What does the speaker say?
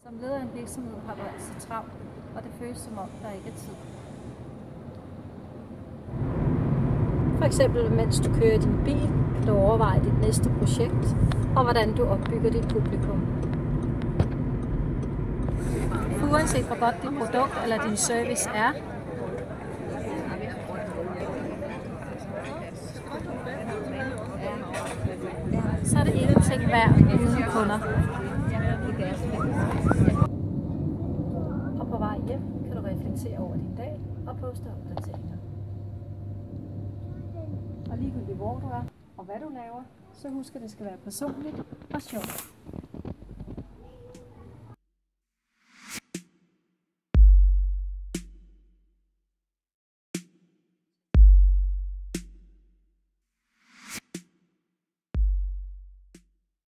Som leder af en virksomhed har du altid travlt, og det føles som om, der ikke er tid. For eksempel, mens du kører din bil, kan du overveje dit næste projekt, og hvordan du opbygger dit publikum. For uanset hvor godt dit produkt eller din service er, så er det ingenting værd uden kunder. Og på vej hjem kan du reflektere over din dag og poste opdateringer. Og ligegyldigt hvor du er og hvad du laver, så husk at det skal være personligt og sjovt.